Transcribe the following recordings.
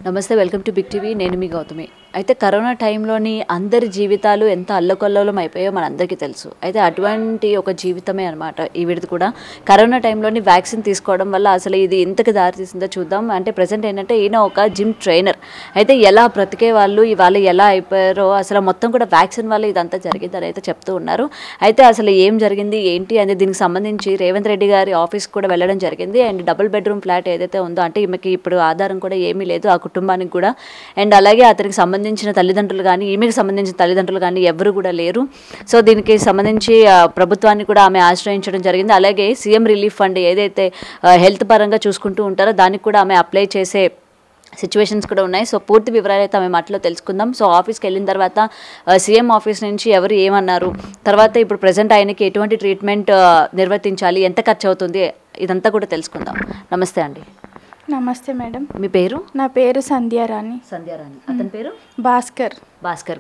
నమస్తే, welcome to big TV. నేను మీ గౌతమి. అయితే కరోనా టైంలోని అందరి జీవితాలు ఎంత అల్లకల్లోలం అయిపోయాయో మనందరికీ తెలుసు. అయితే అటువంటి ఒక జీవితమే అనమాట ఈవిడిది కూడా. కరోనా టైంలోని వ్యాక్సిన్ తీసుకోవడం వల్ల అసలు ఇది ఎంతకు దారితీసిందో చూద్దాం. అంటే ప్రజెంట్ ఏంటంటే ఈయన ఒక జిమ్ ట్రైనర్. అయితే ఎలా బ్రతికే వాళ్ళు ఇవాళ ఎలా అయిపోయారో అసలు మొత్తం కూడా వ్యాక్సిన్ వల్ల ఇదంతా జరిగిందని అయితే చెప్తూ ఉన్నారు. అయితే అసలు ఏం జరిగింది ఏంటి అనేది దీనికి సంబంధించి రేవంత్ రెడ్డి గారి ఆఫీస్కి కూడా వెళ్ళడం జరిగింది. అండ్ డబుల్ బెడ్రూమ్ ఫ్లాట్ ఏదైతే ఉందో, అంటే ఈమెకి ఇప్పుడు ఆధారం కూడా ఏమీ లేదు ఆ కుటుంబానికి కూడా. అండ్ అలాగే అతనికి సంబంధించిన తల్లిదండ్రులు కానీ ఈమెకి సంబంధించిన తల్లిదండ్రులు కానీ ఎవరు కూడా లేరు. సో దీనికి సంబంధించి ప్రభుత్వాన్ని కూడా ఆమె ఆశ్రయించడం జరిగింది. అలాగే సీఎం రిలీఫ్ ఫండ్ ఏదైతే హెల్త్ పరంగా చూసుకుంటూ ఉంటారో దానికి కూడా ఆమె అప్లై చేసే సిచ్యువేషన్స్ కూడా ఉన్నాయి. సో పూర్తి వివరాలు అయితే ఆమె మాటలో తెలుసుకుందాం. సో ఆఫీస్కి వెళ్ళిన తర్వాత సీఎం ఆఫీస్ నుంచి ఎవరు ఏమన్నారు, తర్వాత ఇప్పుడు ప్రజెంట్ ఆయనకి ఎటువంటి ట్రీట్మెంట్ నిర్వర్తించాలి, ఎంత ఖర్చు అవుతుంది, ఇదంతా కూడా తెలుసుకుందాం. నమస్తే అండి. నమస్తే మేడం. మీ పేరు? నా పేరు సంధ్యారాణి. సంధ్యారాణి. అతని పేరు భాస్కర్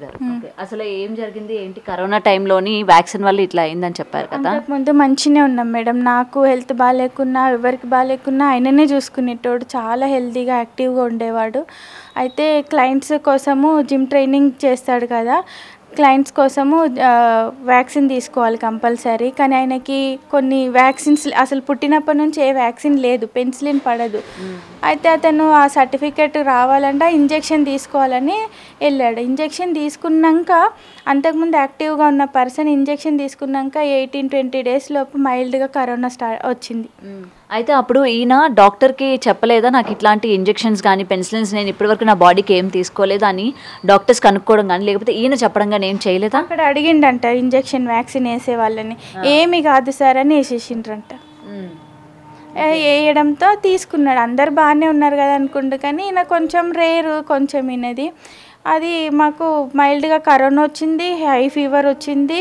గారు. అసలు ఏం జరిగింది ఏంటి? కరోనా టైంలోని వ్యాక్సిన్ వల్ల ఇట్లా అయిందని చెప్పారు కదా. ముందు మంచిగానే ఉన్నాం మేడం. నాకు హెల్త్ బాగాలేకున్నా ఎవరికి బాగాలేకున్నా ఆయననే చూసుకునేటోడు. చాలా హెల్తీగా యాక్టివ్గా ఉండేవాడు. అయితే క్లయింట్స్ కోసము జిమ్ ట్రైనింగ్ చేస్తాడు కదా, క్లయింట్స్ కోసము వ్యాక్సిన్ తీసుకోవాలి కంపల్సరీ. కానీ ఆయనకి కొన్ని వ్యాక్సిన్స్ అసలు పుట్టినప్పటి నుంచి ఏ వ్యాక్సిన్ లేదు, పెన్సిలిన్ పడదు. అయితే అతను ఆ సర్టిఫికేట్ రావాలంటే ఇంజెక్షన్ తీసుకోవాలని వెళ్ళాడు. ఇంజెక్షన్ తీసుకున్నాక, అంతకుముందు యాక్టివ్గా ఉన్న పర్సన్ ఇంజెక్షన్ తీసుకున్నాక 18-20 డేస్ లోపు మైల్డ్గా కరోనా వచ్చింది. అయితే అప్పుడు ఈయన డాక్టర్కి చెప్పలేదా, నాకు ఇట్లాంటి ఇంజెక్షన్స్ కానీ పెన్సిలిన్స్ నేను ఇప్పటివరకు నా బాడీకి ఏం తీసుకోలేదు అని డాక్టర్స్ కనుక్కోవడం కానీ, లేకపోతే ఈయన చెప్పడం కానీ ఏం చేయలేదా? అక్కడ అడిగిండంట ఇంజెక్షన్ వ్యాక్సిన్ వేసే వాళ్ళని. ఏమి కాదు సార్ అని వేసేసిండ్రంట. వేయడంతో తీసుకున్నాడు. అందరు బాగానే ఉన్నారు కదా అనుకుంటు, కానీ ఈయన కొంచెం రేరు, కొంచెం ఈయనది అది మాకు మైల్డ్గా కరోనా వచ్చింది, హై ఫీవర్ వచ్చింది.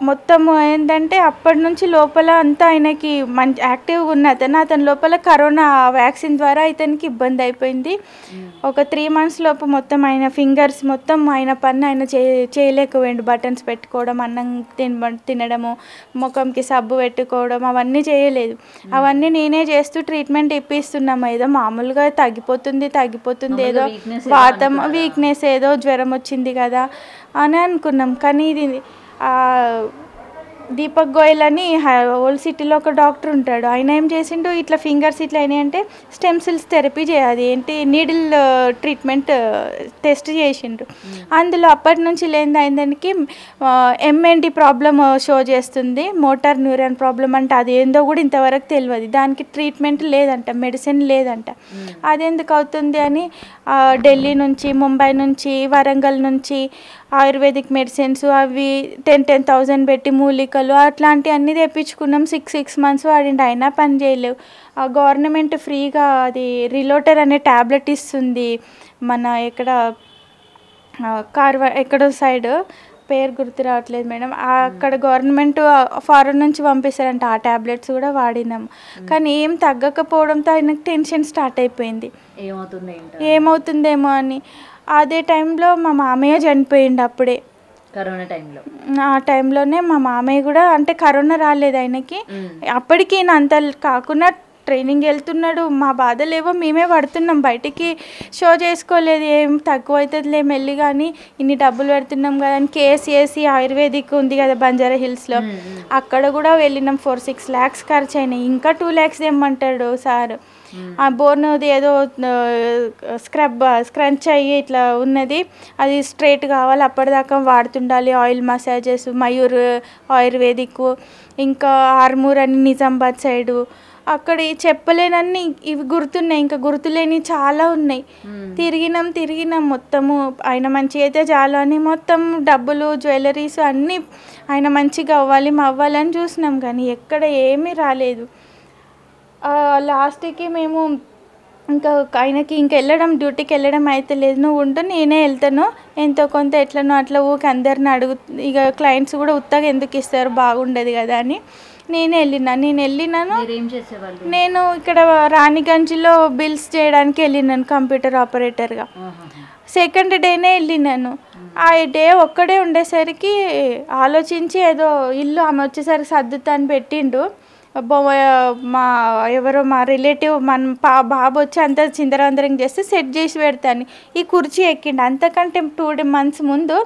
మొత్తము ఏంటంటే అప్పటి నుంచి లోపల అంతా ఆయనకి మంచి యాక్టివ్గా ఉన్న అతని లోపల కరోనా వ్యాక్సిన్ ద్వారా ఇతనికి ఇబ్బంది అయిపోయింది. ఒక 3 months లోపు మొత్తం ఆయన ఫింగర్స్ మొత్తం ఆయన పని ఆయన చేయలేకపోయిండు. బటన్స్ పెట్టుకోవడం, అన్నం తినడము, ముఖంకి సబ్బు పెట్టుకోవడం అవన్నీ చేయలేదు. అవన్నీ నేనే చేస్తూ ట్రీట్మెంట్ ఇప్పిస్తున్నాము. ఏదో మామూలుగా తగ్గిపోతుంది ఏదో వాతం వీక్నెస్, ఏదో జ్వరం వచ్చింది కదా అని అనుకున్నాం. కానీ ఇది దీపక్ గోయల్ అని ఓల్డ్ సిటీలో ఒక డాక్టర్ ఉంటాడు. ఆయన ఏం చేసిండు, ఇట్లా ఫింగర్స్ ఇట్లా అయినాయి అంటే స్టెమ్ సెల్స్ థెరపీ చేయాలి, ఏంటి నీడిల్ ట్రీట్మెంట్ టెస్ట్ చేసిండు. అందులో అప్పటి నుంచి లేని అయిందానికి ఎంఎన్డి ప్రాబ్లమ్ షో చేస్తుంది, మోటార్ న్యూరాన్ ప్రాబ్లం అంటే అది ఏందో కూడా ఇంతవరకు తెలియదు. దానికి ట్రీట్మెంట్ లేదంట, మెడిసిన్ లేదంట. అదెందుకు అవుతుంది అని ఢిల్లీ నుంచి, ముంబై నుంచి, వరంగల్ నుంచి ఆయుర్వేదిక్ మెడిసిన్స్ అవి 10,000 పెట్టి మూలికలు అట్లాంటివి అన్నీ తెప్పించుకున్నాం. 6 months వాడిండి, అయినా పని చేయలేవు. ఆ గవర్నమెంట్ ఫ్రీగా అది రిలోటర్ అనే ట్యాబ్లెట్ ఇస్తుంది. మన ఎక్కడో సైడ్ పేరు గుర్తు రావట్లేదు మేడం. అక్కడ గవర్నమెంట్ ఫారెన్ నుంచి పంపిస్తారంట. ఆ ట్యాబ్లెట్స్ కూడా వాడినాము. కానీ ఏం తగ్గకపోవడంతో ఆయనకు టెన్షన్ స్టార్ట్ అయిపోయింది, ఏమవుతుందేమో అని. అదే టైంలో మా మామయ్య చనిపోయిండు అప్పుడే, కరోనా టైంలో. ఆ టైంలోనే మా మామయ్య కూడా, అంటే కరోనా రాలేదు ఆయనకి అప్పటికి, అంత కాకుండా ట్రైనింగ్ వెళ్తున్నాడు. మా బాధలేవో మేమే పడుతున్నాం, బయటికి షో చేసుకోలేదు. ఏం తక్కువ అవుతుందిలే మెల్లి, కానీ ఇన్ని డబ్బులు పెడుతున్నాం కదా అని కేసీఎస్సి ఆయుర్వేదిక్ ఉంది కదా బంజారా హిల్స్లో, అక్కడ కూడా వెళ్ళినాం. 4-6 lakhs ఖర్చు అయినాయి. ఇంకా 2 lakhs ఏమంటాడు సార్. ఆ బోర్నుది ఏదో స్క్రంచ్ అయ్యి ఇట్లా ఉన్నది, అది స్ట్రైట్ కావాలి, అప్పటిదాకా వాడుతుండాలి. ఆయిల్ మసాజెస్, మయూర్ ఆయుర్వేదిక్, ఇంకా ఆర్మూర్ అని నిజామాబాద్ సైడు, అక్కడ చెప్పలేనన్ని ఇవి గుర్తున్నాయి, ఇంకా గుర్తులేని చాలా ఉన్నాయి. తిరిగినాం మొత్తము. ఆయన మంచిగా అయితే చాలు అని మొత్తం డబ్బులు, జ్యువెలరీస్ అన్నీ ఆయన మంచిగా అవ్వాలని చూసినాం, కానీ ఎక్కడ ఏమీ రాలేదు. లాస్ట్కి మేము ఇంకా ఆయనకి వెళ్ళడం, డ్యూటీకి వెళ్ళడం అయితే లేదు, నువ్వు ఉంటూ నేనే వెళ్తాను, ఎంతో కొంత ఎట్లనో అట్లా ఊరికి అందరిని ఇక క్లయింట్స్ కూడా ఉత్తగా ఎందుకు ఇస్తారు, బాగుండదు కదా అని నేనే వెళ్ళినాను. నేను ఇక్కడ రాణిగంజ్లో బిల్స్ చేయడానికి వెళ్ళినాను కంప్యూటర్ ఆపరేటర్గా. సెకండ్ డేనే వెళ్ళినాను. ఆ డే ఒక్కడే ఉండేసరికి ఆలోచించి ఏదో ఇల్లు ఆమె వచ్చేసరికి సర్దుతాను పెట్టిండు. మా ఎవరో మా రిలేటివ్ మన బాబు వచ్చి అంతా చిందరవందరం చేస్తే సెట్ చేసి పెడతాను. ఈ కుర్చీ ఎక్కిండు. అంతకంటే 2 months ముందు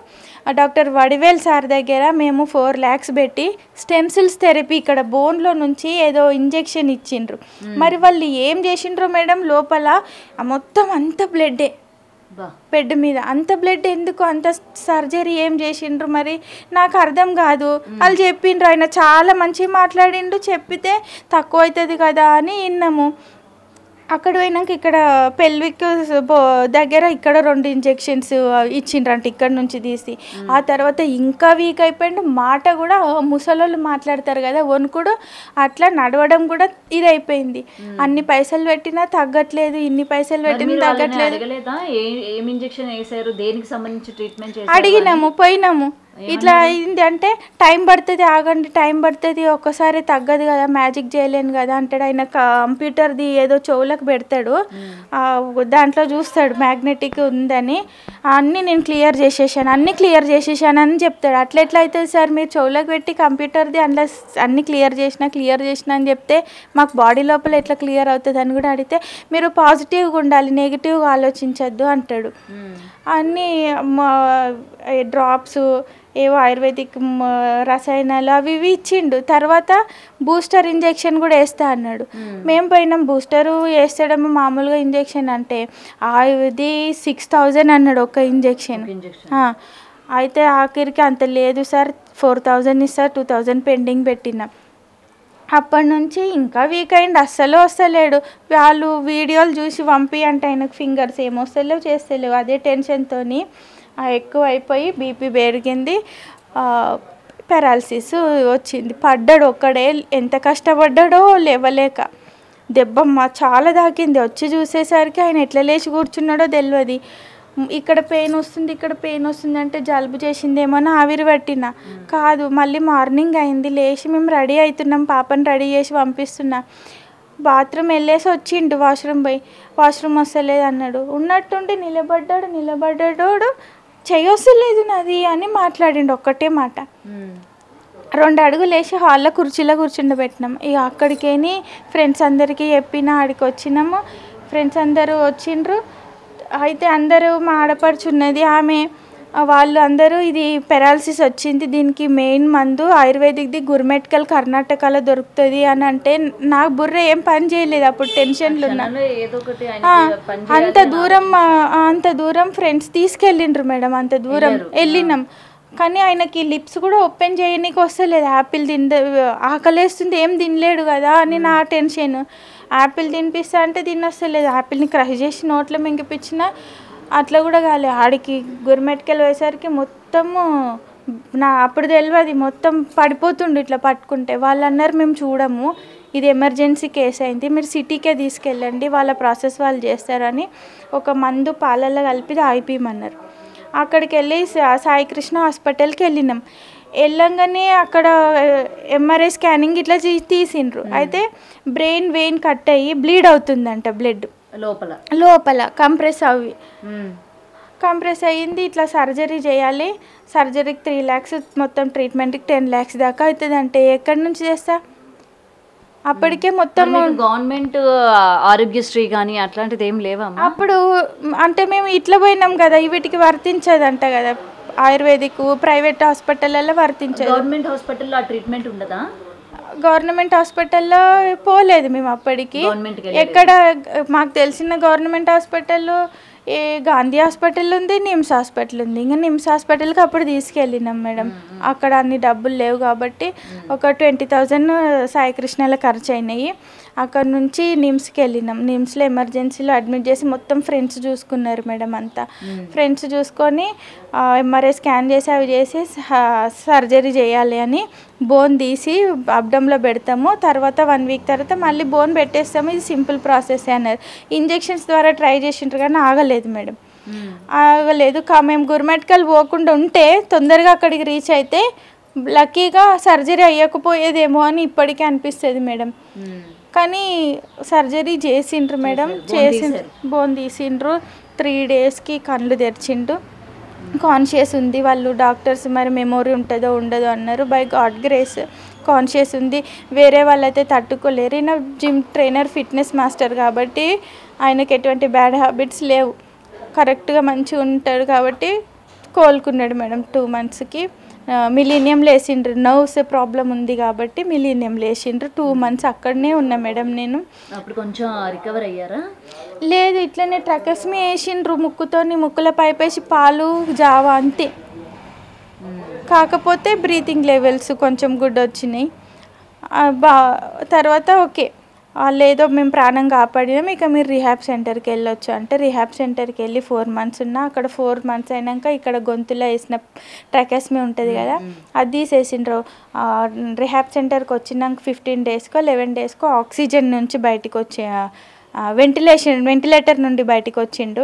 డాక్టర్ వడివేల్ సార్ దగ్గర మేము 4 lakhs పెట్టి స్టెమ్ సెల్స్ థెరపీ ఇక్కడ బోన్లో నుంచి ఏదో ఇంజెక్షన్ ఇచ్చిండ్రు. మరి వాళ్ళు ఏం చేసిండ్రు మేడం, లోపల మొత్తం అంత బ్లడ్డే, బెడ్ మీద అంత బ్లడ్ ఎందుకు, అంత సర్జరీ ఏం చేసిండ్రు మరి నాకు అర్థం కాదు. వాళ్ళు చెప్పిండ్రు, ఆయన చాలా మంచిగా మాట్లాడిండు, చెప్పితే తక్కువ అవుతుంది కదా అని విన్నాము. అక్కడ పోయినాక ఇక్కడ పెల్విక్ దగ్గర ఇక్కడ 2 injections ఇచ్చిండ్రంట ఇక్కడ నుంచి తీసి. ఆ తర్వాత ఇంకా వీక్ అయిపోయిండు, మాట కూడా ముసలోళ్ళు మాట్లాడతారు కదా వణుకుడు, అట్లా నడవడం కూడా ఇది అయిపోయింది. అన్ని పైసలు పెట్టినా తగ్గట్లేదు, ఇన్ని పైసలు పెట్టినా తగ్గట్లేదు. అడిగినాము, పోయినాము, ఇట్లా అయింది అంటే టైం పడుతుంది, ఆగండి టైం పడుతుంది, ఒక్కసారి తగ్గదు కదా, మ్యాజిక్ చేయలేను కదా అంటాడు. ఆయన కంప్యూటర్ది ఏదో చెవులకు పెడతాడు, దాంట్లో చూస్తాడు మ్యాగ్నెటిక్ ఉందని, అన్నీ నేను క్లియర్ చేసేసాను, అన్నీ క్లియర్ చేసేసాను అని చెప్తాడు. అట్లా ఎట్లా అవుతుంది సార్, మీరు చెవులకు పెట్టి కంప్యూటర్ది అందులో అన్నీ క్లియర్ చేసిన అని చెప్తే మాకు బాడీ లోపల ఎట్లా క్లియర్ అవుతుంది అని కూడా అడిగితే, మీరు పాజిటివ్గా ఉండాలి, నెగిటివ్గా ఆలోచించద్దు అంటాడు. అన్నీ డ్రాప్స్ ఏవో ఆయుర్వేదిక్ రసాయనాలు అవి ఇవి ఇచ్చిండు. తర్వాత బూస్టర్ ఇంజెక్షన్ కూడా వేస్తా అన్నాడు. మేము పోయినాం, బూస్టరు వేస్తాడేమో మామూలుగా ఇంజెక్షన్ అంటే ఇది 6,000 అన్నాడు ఒక ఇంజెక్షన్. అయితే ఆఖరికి అంత లేదు సార్, 4,000 ఇస్తారు, 2,000 పెండింగ్ పెట్టినా. అప్పటి నుంచి ఇంకా వీక్ అయింది, అస్సలు వస్తలేడు. వాళ్ళు వీడియోలు చూసి పంపి అంటే ఆయనకు ఫింగర్స్ ఏమొస్తలేవు చేస్తలేవు, అదే టెన్షన్తో ఎక్కువ అయిపోయి బీపీ పెరిగింది, పెరాలసిస్ వచ్చింది. పడ్డాడు ఒక్కడే, ఎంత కష్టపడ్డాడో లేవలేక, దెబ్బమ్మ చాలా తాకింది. వచ్చి చూసేసరికి ఆయన ఎట్లా లేచి కూర్చున్నాడో తెలియదు. ఇక్కడ పెయిన్ వస్తుంది, ఇక్కడ పెయిన్ వస్తుంది అంటే జలుబు చేసిందేమో అని ఆవిరి పట్టిన, కాదు. మళ్ళీ మార్నింగ్ అయింది, లేచి మేము రెడీ అవుతున్నాం, పాపని రెడీ చేసి పంపిస్తున్నా. బాత్రూమ్ వెళ్ళేసి వచ్చిండు, వాష్రూమ్ పోయి వాష్రూమ్ వస్తలేదు అన్నాడు. ఉన్నట్టుండి నిలబడ్డాడు చేయొస్తలేదు నాది అని మాట్లాడిండు, ఒక్కటే మాట. 2 అడుగులు వేసి హాల్లో కుర్చీలో కూర్చుండబెట్టినాం. ఇక అక్కడికేని ఫ్రెండ్స్ అందరికీ చెప్పిన, ఆడికి వచ్చినాము, ఫ్రెండ్స్ అందరూ వచ్చిండ్రు. అయితే అందరూ మా ఆడపడుచున్నది ఆమె, వాళ్ళు అందరూ ఇది పెరాలసిస్ వచ్చింది, దీనికి మెయిన్ మందు ఆయుర్వేదిక్ది గుర్మెట్కల్ కర్ణాటకలో దొరుకుతుంది అని అంటే నాకు బుర్ర ఏం పని చేయలేదు. అప్పుడు టెన్షన్లు ఉన్నా. అంత దూరం ఫ్రెండ్స్ తీసుకెళ్ళిండ్రు మేడం, అంత దూరం వెళ్ళినాం. కానీ ఆయనకి లిప్స్ కూడా ఓపెన్ చేయనీకి వస్తలేదు. యాపిల్ ఆకలేస్తుంది, ఏం తినలేడు కదా అని నా టెన్షన్. యాపిల్ తినిపిస్తా అంటే తినొస్తలేదు, యాపిల్ని క్రష్ చేసి నోట్లో మింగిపించిన అట్లా కూడా కాలేదు. ఆడికి గుర్మెట్కెళ్ళి పోయేసరికి మొత్తము అప్పుడు తెలియదు, మొత్తం పడిపోతుండు ఇట్లా పట్టుకుంటే. వాళ్ళు అన్నారు, మేము చూడము, ఇది ఎమర్జెన్సీ కేసు అయింది, మీరు సిటీకే తీసుకెళ్ళండి, వాళ్ళ ప్రాసెస్ వాళ్ళు చేస్తారని ఒక మందు పాలల్లో కలిపి ఆగిపోయమన్నారు. అక్కడికి వెళ్ళి సాయికృష్ణ హాస్పిటల్కి వెళ్ళినాం. వెళ్ళంగానే అక్కడ ఎంఆర్ఐ స్కానింగ్ ఇట్లా తీసిండ్రు. అయితే బ్రెయిన్ వెయిన్ కట్ అయ్యి బ్లీడ్ అవుతుందంట, బ్లడ్ లోపల కంప్రెస్ అయ్యింది. ఇట్లా సర్జరీ చేయాలి, సర్జరీకి 3 lakhs, మొత్తం ట్రీట్మెంట్కి 10 lakhs దాకా అవుతుంది అంటే ఎక్కడి నుంచి చేస్తా. అప్పటికే మొత్తం గవర్నమెంట్ ఆరోగ్యశ్రీ కానీ అట్లాంటిది ఏం లేవా అప్పుడు. అంటే మేము ఇట్లా పోయినాం కదా, వీటికి వర్తించదంట కదా, ఆయుర్వేదిక్ ప్రైవేట్ హాస్పిటల్లో వర్తించదు. గవర్నమెంట్ హాస్పిటల్లో ఆ ట్రీట్మెంట్ ఉండదా? గవర్నమెంట్ హాస్పిటల్లో పోలేదు మేము అప్పటికి. ఎక్కడ మాకు తెలిసిన గవర్నమెంట్ హాస్పిటల్లో గాంధీ హాస్పిటల్ ఉంది, నిమ్స్ హాస్పిటల్ ఉంది. ఇంకా నిమ్స్ హాస్పిటల్కి అప్పుడు తీసుకెళ్ళినాం మేడం. అక్కడ అన్ని డబ్బులు లేవు కాబట్టి ఒక 20,000 సాయికృష్ణలో ఖర్చు అయినాయి. అక్కడ నుంచి నిమ్స్కి వెళ్ళినాం. నిమ్స్లో ఎమర్జెన్సీలో అడ్మిట్ చేసి మొత్తం ఫ్రెండ్స్ చూసుకున్నారు మేడం. అంతా ఫ్రెండ్స్ చూసుకొని ఎంఆర్ఐ స్కాన్ చేసి అవి చేసి సర్జరీ చేయాలి అని బోన్ తీసి అబ్డంలో పెడతాము. తర్వాత 1 week తర్వాత మళ్ళీ బోన్ పెట్టేస్తాము, ఇది సింపుల్ ప్రాసెస్ అన్నారు. ఇంజెక్షన్స్ ద్వారా ట్రై చేసిండ్రు కానీ ఆగలేదు మేడం, ఆగలేదు. మేము గుర్మెట్కల్ పోకుండా ఉంటే తొందరగా అక్కడికి రీచ్ అయితే లక్కీగా సర్జరీ అయ్యకపోయేదేమో అని ఇప్పటికీ అనిపిస్తుంది మేడం. కానీ సర్జరీ చేసిండ్రు మేడం, బోన్ తీసిండ్రు. 3 daysకి కళ్ళు తెరిచిండు, కాన్షియస్ ఉంది. వాళ్ళు డాక్టర్స్ మరి మెమొరీ ఉంటుందో ఉండదో అన్నారు. బై గాడ్ గ్రేస్ కాన్షియస్ ఉంది, వేరే వాళ్ళైతే తట్టుకోలేరు. ఈయన జిమ్ ట్రైనర్, ఫిట్నెస్ మాస్టర్ కాబట్టి ఆయనకి ఎటువంటి బ్యాడ్ హ్యాబిట్స్ లేవు, కరెక్ట్గా మంచిగా ఉంటాడు కాబట్టి కోలుకున్నాడు మేడం. 2 monthsకి మిలీనియం లేచిండ్రు. నర్వ్స్ ప్రాబ్లం ఉంది కాబట్టి మిలీనియం లేచిండ్రు. 2 months అక్కడనే ఉన్నా మేడం నేను. అప్పుడు కొంచెం రికవర్ అయ్యారా? లేదు, ఇట్లనే ట్రకెస్మీ వేసిండ్రు, ముక్కుల పైపేసి పాలు జావా అంతే. కాకపోతే బ్రీతింగ్ లెవెల్స్ కొంచెం గుడ్ వచ్చినాయి. తర్వాత ఓకే, వాళ్ళు ఏదో మేము ప్రాణం కాపాడినాం, ఇక మీరు రిహాబ్ సెంటర్కి వెళ్ళొచ్చు అంటే రిహాబ్ సెంటర్కి వెళ్ళి 4 months ఉన్నా. అక్కడ 4 months అయినాక ఇక్కడ గొంతులో వేసిన ట్రకెస్మీ ఉంటుంది కదా, అది తీసేసిండ్రు. రిహాబ్ సెంటర్కి వచ్చినాక 15 daysకో 11 daysకో ఆక్సిజన్ నుంచి బయటకు వచ్చే వెంటిలేటర్ నుండి బయటకు వచ్చిండు.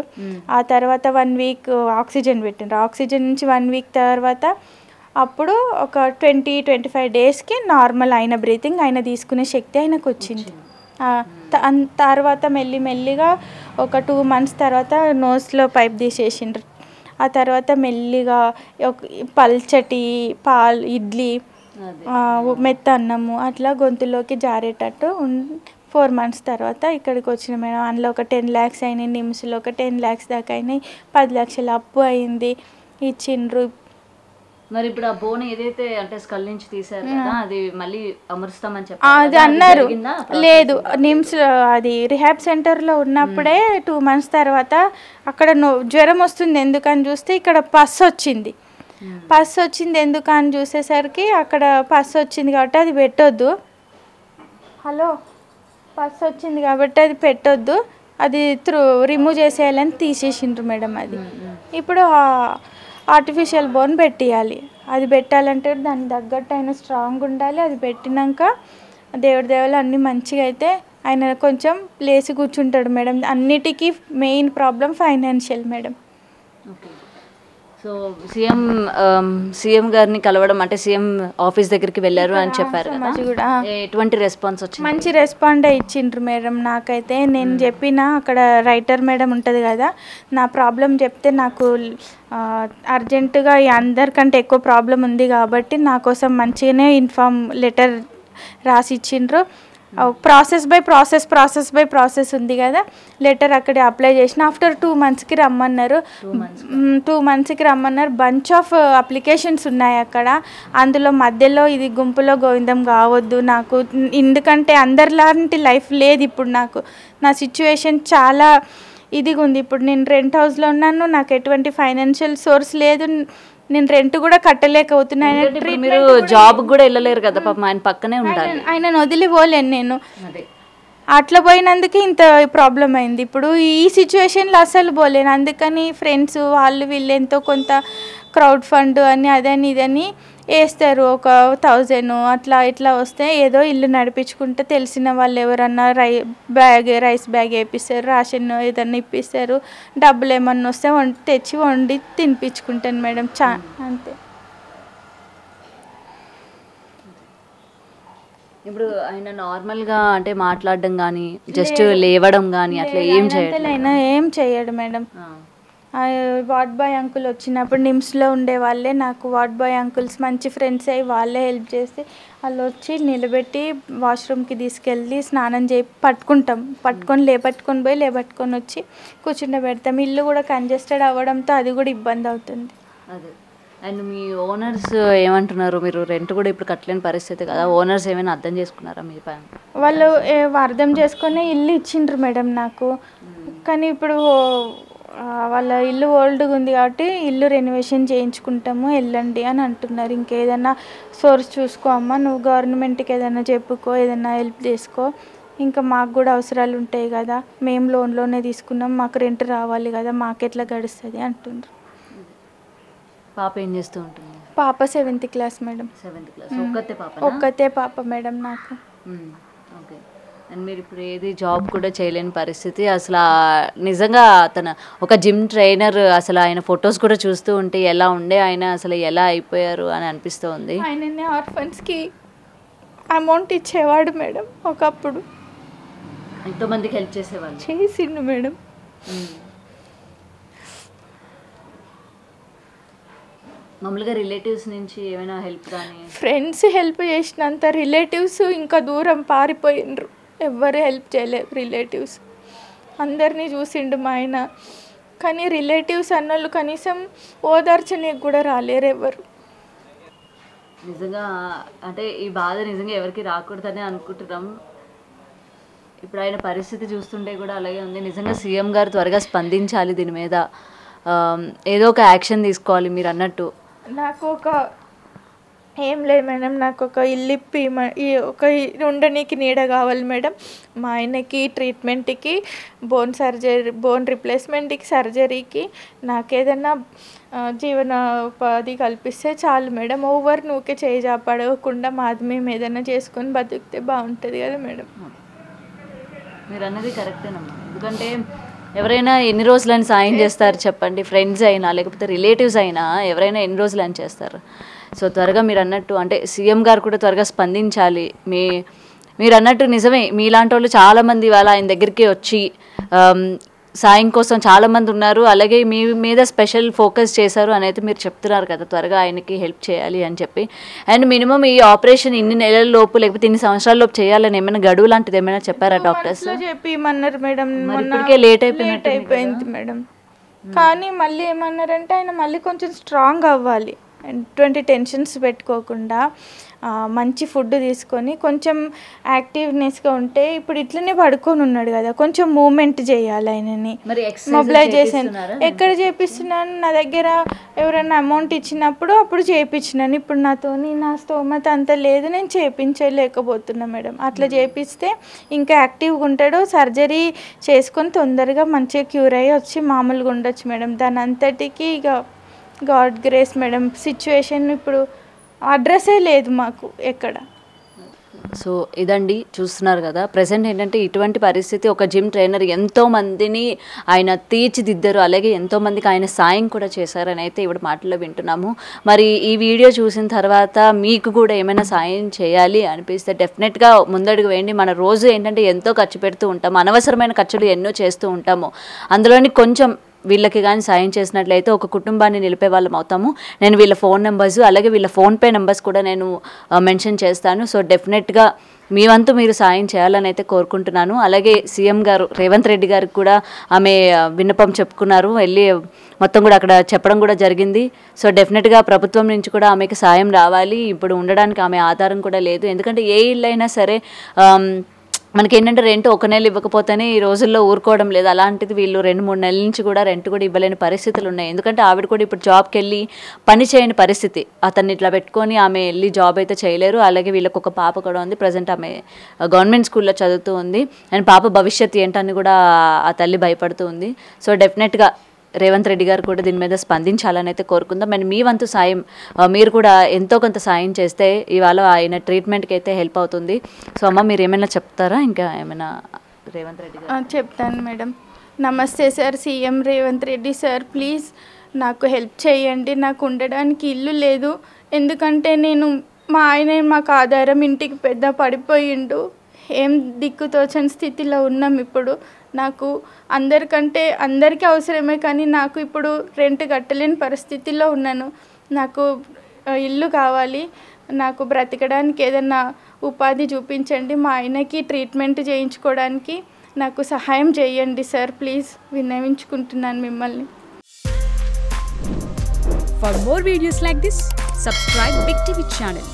ఆ తర్వాత 1 week ఆక్సిజన్ పెట్టిండ్రు. ఆక్సిజన్ నుంచి 1 week తర్వాత అప్పుడు ఒక 20-25 daysకి నార్మల్ అయిన బ్రీతింగ్, ఆయన తీసుకునే శక్తి ఆయనకు వచ్చింది. తర్వాత మెల్లిగా ఒక 2 months తర్వాత నోస్లో పైప్ తీసేసిండ్రు. ఆ తర్వాత మెల్లిగా పల్చటి ఇడ్లీ, మెత్త అన్నము అట్లా గొంతులోకి జారేటట్టు 4 months తర్వాత ఇక్కడికి వచ్చిన మేడం. అందులో ఒక 10 lakhs అయినాయి, నిమ్స్లో ఒక 10 lakhs దాకా అయినాయి, 10 లక్షల అప్పు అయింది, ఇచ్చిండ్రు. మరి ఇప్పుడు ఆ బోన్ ఏదైతే అంటే స్కల్ నుంచి తీసారు కదా, అది మళ్ళీ అమరుస్తామని చెప్పారు, అది అన్నారు. లేదు, నిమ్స్ అది రిహాబ్ సెంటర్లో ఉన్నప్పుడే 2 months తర్వాత అక్కడ జ్వరం వస్తుంది ఎందుకని చూస్తే ఇక్కడ పస్ వచ్చింది. ఎందుకని చూసేసరికి అక్కడ పస్ వచ్చింది కాబట్టి అది పెట్టొద్దు. పస్ వచ్చింది కాబట్టి అది పెట్టొద్దు, అది రిమూవ్ చేసేయాలని తీసేసిండ్రు మేడం. అది ఇప్పుడు ఆర్టిఫిషియల్ బోన్ పెట్టియాలి. అది పెట్టాలంటే దానికి తగ్గట్టు ఆయన స్ట్రాంగ్ ఉండాలి. అది పెట్టినాక దేవుడి దేవలు అన్నీ మంచిగా అయితే ఆయన కొంచెం లేచి కూర్చుంటాడు మేడం. అన్నిటికీ main problem financial madam. Okay. So CM గారిని కలవడం అంటే సీఎం ఆఫీస్ దగ్గరికి వెళ్ళారు అని చెప్పారు కదా, ఎటువంటి రెస్పాన్స్ వచ్చింది? మంచి రెస్పాండే ఇచ్చిండ్రు మేడం. నాకైతే నేను చెప్పిన అక్కడ రైటర్ మేడం ఉంటుంది కదా, నా ప్రాబ్లం చెప్తే నాకు అర్జెంటుగా అందరికంటే ఎక్కువ ప్రాబ్లం ఉంది కాబట్టి నా కోసం మంచిగానే లెటర్ రాసి ఇచ్చిండ్రు. ప్రాసెస్ బై ప్రాసెస్ ఉంది కదా, లెటర్ అక్కడే అప్లై చేసిన. ఆఫ్టర్ 2 monthsకి రమ్మన్నారు. 2 monthsకి రమ్మన్నారు. బంచ్ ఆఫ్ అప్లికేషన్స్ ఉన్నాయి అక్కడ. అందులో మధ్యలో ఇది గుంపులో గోవిందం కావద్దు నాకు, ఎందుకంటే అందరిలాంటి లైఫ్ లేదు ఇప్పుడు నాకు. నా సిచ్యువేషన్ చాలా ఇదిగా ఉంది. ఇప్పుడు నేను రెంట్ హౌస్లో ఉన్నాను, నాకు ఎటువంటి ఫైనాన్షియల్ సోర్స్ లేదు, నేను రెంట్ కూడా కట్టలేకపోతున్నాను. మీరు జాబ్ కూడా వెళ్ళలేరు కదా పాపం, ఆయన పక్కనే ఉండాలి. ఆయనను వదిలిపోలేను నేను. అట్లా పోయినందుకే ఇంత ప్రాబ్లం అయింది. ఇప్పుడు ఈ సిచ్యువేషన్లో అసలు పోలేను. అందుకని ఫ్రెండ్స్ వాళ్ళు వీళ్ళు ఎంతో కొంత క్రౌడ్ ఫండ్ అని అదని ఇదని వేస్తారు. ఒక 1000 అట్లా ఇట్లా వస్తే ఏదో ఇల్లు నడిపించుకుంటే తెలిసిన వాళ్ళు ఎవరన్నా రైస్ బ్యాగ్ వేపిస్తారు, రేషన్ ఏదన్నా ఇప్పిస్తారు, డబ్బులు ఏమన్నా వస్తే తెచ్చి వండి తినిపించుకుంటాను మేడం. అంతే. ఇప్పుడు ఆయన నార్మల్గా అంటే మాట్లాడడం కానీ జస్ట్ లేవడం కానీ అట్లా ఏం చేయడు మేడం. వార్డ్ బాయ్ అంకుల్ వచ్చినప్పుడు నిమ్స్లో ఉండే వాళ్ళే నాకు వార్డ్ బాయ్ అంకుల్స్ మంచి ఫ్రెండ్స్ అయ్యి వాళ్ళే హెల్ప్ చేసి వాళ్ళు వచ్చి నిలబెట్టి వాష్రూమ్కి తీసుకెళ్ళి స్నానం పట్టుకొని లేపట్టుకొని వచ్చి కూర్చుండబెడతాం. ఇల్లు కూడా కంజెస్టెడ్ అవ్వడంతో అది కూడా ఇబ్బంది అవుతుంది. అదే. అండ్ మీ ఓనర్స్ ఏమంటున్నారు? మీరు రెంట్ కూడా ఇప్పుడు కట్టలేని పరిస్థితి కదా, ఓనర్స్ ఏమైనా అర్థం చేసుకున్నారా మీ పైన? వాళ్ళు అర్థం చేసుకునే ఇల్లు ఇచ్చిండ్రు మేడం నాకు. కానీ ఇప్పుడు వాళ్ళ ఇల్లు ఓల్డ్గా ఉంది కాబట్టి ఇల్లు రెనోవేషన్ చేయించుకుంటాము వెళ్ళండి అని అంటున్నారు. ఇంకేదైనా సోర్స్ చూసుకో అమ్మ, నువ్వు గవర్నమెంట్కి ఏదైనా చెప్పుకో, ఏదైనా హెల్ప్ చేసుకో, ఇంకా మాకు కూడా అవసరాలు ఉంటాయి కదా, మేము లోన్లోనే తీసుకున్నాం, మాకు రెంట్ రావాలి కదా, మాకెట్లా గడుస్తుంది అంటున్నారు. పాప ఏం చేస్తూ ఉంటుంది? పాప 7th class madam. 7th class. ఒక్కతే పాప మేడం నాకు. ఓకే. అండ్ మీరు ఇప్పుడు ఏది జాబ్ కూడా చేయలేని పరిస్థితి అసలు. నిజంగా తన ఒక జిమ్ ట్రైనర్, అసలు ఆయన ఫొటోస్ కూడా చూస్తూ ఉంటే ఎలా ఉండే ఆయన, అసలు ఎలా అయిపోయారు అని అనిపిస్తుంది. ఆయననే ఆర్ఫన్స్కి అమౌంట్ ఇచ్చేవాడు మేడం. ఒకప్పుడు ఎంతోమందికి హెల్ప్ చేసేవాళ్ళు. చేసిండు మేడం. మామూలుగా రిలేటివ్స్ నుంచి ఏమైనా హెల్ప్ కానీ? ఫ్రెండ్స్ హెల్ప్ చేసినంత రిలేటివ్స్ ఇంకా దూరం పారిపోయిండ్రు, ఎవ్వరు హెల్ప్ చేయలేరు. రిలేటివ్స్ అందరినీ చూసిండు మా ఆయన, కానీ రిలేటివ్స్ అన్నోళ్ళు కనీసం ఓదార్చనీకి కూడా రాలేరు ఎవరు. నిజంగా అంటే ఈ బాధ నిజంగా ఎవరికి రాకూడదని అనుకుంటున్నాం. ఇప్పుడు ఆయన పరిస్థితి చూస్తుంటే కూడా అలాగే ఉంది. నిజంగా సీఎం గారు త్వరగా స్పందించాలి దీని మీద, ఏదో ఒక యాక్షన్ తీసుకోవాలి మీరు అన్నట్టు. నాకు ఏం లేదు మేడం, నాకు ఒక ఇల్లు ఇప్పి ఒక ఉండడానికి నీడ కావాలి మేడం. మా ఆయనకి ట్రీట్మెంట్కి, బోన్ రిప్లేస్మెంట్కి, సర్జరీకి నాకు ఏదైనా జీవనోపాధి కల్పిస్తే చాలు మేడం. ఓవర్ నువ్వుకే చేయి పడకుండా మాది మేము ఏదైనా చేసుకొని బతికితే బాగుంటుంది కదా మేడం. మీరు అన్నది కరెక్టేనమ్మా. ఎందుకంటే ఎవరైనా ఎన్ని రోజులని సాయం చేస్తారు చెప్పండి? ఫ్రెండ్స్ అయినా లేకపోతే రిలేటివ్స్ అయినా ఎవరైనా ఎన్ని రోజులని చేస్తారు? సో త్వరగా మీరు అన్నట్టు అంటే సీఎం గారు కూడా త్వరగా స్పందించాలి. మీరు అన్నట్టు నిజమే, మీలాంటి వాళ్ళు చాలామంది ఇవాళ ఆయన దగ్గరికి వచ్చి సాయం కోసం చాలామంది ఉన్నారు. అలాగే మీ మీద స్పెషల్ ఫోకస్ చేశారు అని అయితే మీరు చెప్తున్నారు కదా, త్వరగా ఆయనకి హెల్ప్ చేయాలి అని చెప్పి. అండ్ మినిమం ఈ ఆపరేషన్ ఇన్ని నెలల లోపు లేకపోతే ఇన్ని సంవత్సరాల లోపు చేయాలని ఏమైనా గడువు లాంటిది ఏమైనా చెప్పారా డాక్టర్స్? చెప్పమన్నారు మేడం. ఇప్పటికే లేట్ అయిపోయింది మేడం. కానీ మళ్ళీ ఏమన్నారంటే ఆయన మళ్ళీ కొంచెం స్ట్రాంగ్ అవ్వాలి, ఎటువంటి టెన్షన్స్ పెట్టుకోకుండా మంచి ఫుడ్ తీసుకొని కొంచెం యాక్టివ్నెస్గా ఉంటే. ఇప్పుడు ఇట్లనే పడుకొని ఉన్నాడు కదా, కొంచెం మూమెంట్ చేయాలి ఆయనని, మొబిలైజేషన్. ఎక్కడ చేపిస్తున్నాను? నా దగ్గర ఎవరైనా అమౌంట్ ఇచ్చినప్పుడు అప్పుడు చేయించినాను. ఇప్పుడు నా స్తోమత అంత లేదు, నేను చేయించలేకపోతున్నా మేడం. అట్లా చేపిస్తే ఇంకా యాక్టివ్గా ఉంటాడు. సర్జరీ చేసుకొని తొందరగా మంచిగా క్యూర్ అయ్యి వచ్చి మామూలుగా ఉండొచ్చు మేడం. దాని అంతటికి ఇక గాడ్ గ్రేస్ మేడం. సిచ్యువేషన్ ఇప్పుడు అడ్రస్సే లేదు మాకు ఎక్కడ. సో ఇదండి చూస్తున్నారు కదా, ప్రజెంట్ ఏంటంటే ఇటువంటి పరిస్థితి. ఒక జిమ్ ట్రైనర్ ఎంతోమందిని ఆయన తీర్చిదిద్దారు, అలాగే ఎంతోమందికి ఆయన సాయం కూడా చేశారని అయితే ఇప్పుడు మాటల్లో వింటున్నాము. మరి ఈ వీడియో చూసిన తర్వాత మీకు కూడా ఏమైనా సాయం చేయాలి అనిపిస్తే డెఫినెట్గా ముందడుగు వేయండి. మన రోజు ఏంటంటే ఎంతో ఖర్చు పెడుతూ ఉంటాము, అనవసరమైన ఖర్చులు ఎన్నో చేస్తూ ఉంటాము. అందులోని కొంచెం వీళ్ళకి కానీ సాయం చేసినట్లయితే ఒక కుటుంబాన్ని నిలిపే వాళ్ళం అవుతాము. నేను వీళ్ళ ఫోన్ నెంబర్స్ అలాగే వీళ్ళ ఫోన్పే నెంబర్స్ కూడా నేను మెన్షన్ చేస్తాను. సో డెఫినెట్గా మీ వంతు మీరు సాయం చేయాలని అయితే కోరుకుంటున్నాను. అలాగే సీఎం గారు రేవంత్ రెడ్డి గారికి కూడా ఆమె విన్నపం చెప్పుకున్నారు, వెళ్ళి మొత్తం కూడా అక్కడ చెప్పడం కూడా జరిగింది. సో డెఫినెట్గా ప్రభుత్వం నుంచి కూడా ఆమెకి సాయం రావాలి. ఇప్పుడు ఉండడానికి ఆమె ఆధారం కూడా లేదు. ఎందుకంటే ఏ ఇల్లు అయినా సరే మనకి ఏంటంటే రెంట్ ఒక నెల ఇవ్వకపోతేనే ఈ రోజుల్లో ఊరుకోవడం లేదు. అలాంటిది వీళ్ళు 2-3 నెలల నుంచి కూడా రెంట్ కూడా ఇవ్వలేని పరిస్థితులు ఉన్నాయి. ఎందుకంటే ఆవిడ కూడా ఇప్పుడు జాబ్కి వెళ్ళి పని చేయని పరిస్థితి. అతన్ని ఇట్లా పెట్టుకొని ఆమె వెళ్ళి జాబ్ అయితే చేయలేరు. అలాగే వీళ్ళకి ఒక పాప కూడా ఉంది, ప్రజెంట్ ఆమె గవర్నమెంట్ స్కూల్లో చదువుతూ ఉంది. అండ్ పాప భవిష్యత్తు ఏంటని కూడా ఆ తల్లి భయపడుతూ ఉంది. సో డెఫినెట్గా రేవంత్ రెడ్డి గారు కూడా దీని మీద స్పందించాలని అయితే కోరుకుందాం. అండ్ మీ వంతు సాయం మీరు కూడా ఎంతో కొంత సాయం చేస్తే ఇవాళ ఆయన ట్రీట్మెంట్కి అయితే హెల్ప్ అవుతుంది. సో అమ్మ మీరు ఏమైనా చెప్తారా? ఇంకా ఏమైనా రేవంత్ రెడ్డి గారు? చెప్తాను మేడం. నమస్తే sir, CM Revanth Reddy sir, please నాకు హెల్ప్ చేయండి. నాకు ఉండడానికి ఇల్లు లేదు, ఎందుకంటే మా ఆయన మాకు ఆధారం, ఇంటికి పెద్ద పడిపోయిండు, ఏం దిక్కుతోచని స్థితిలో ఉన్నాం. ఇప్పుడు నాకు అందరికీ అవసరమే, కానీ నాకు ఇప్పుడు రెంట్ కట్టలేని పరిస్థితిలో ఉన్నాను. నాకు ఇల్లు కావాలి, నాకు బ్రతకడానికి ఏదన్నా ఉపాధి చూపించండి. మా ఆయనకి ట్రీట్మెంట్ చేయించుకోవడానికి నాకు సహాయం చేయండి సార్, ప్లీజ్ విన్నవించుకుంటున్నాను మిమ్మల్ని. For more videos like this, subscribe Big TV channel.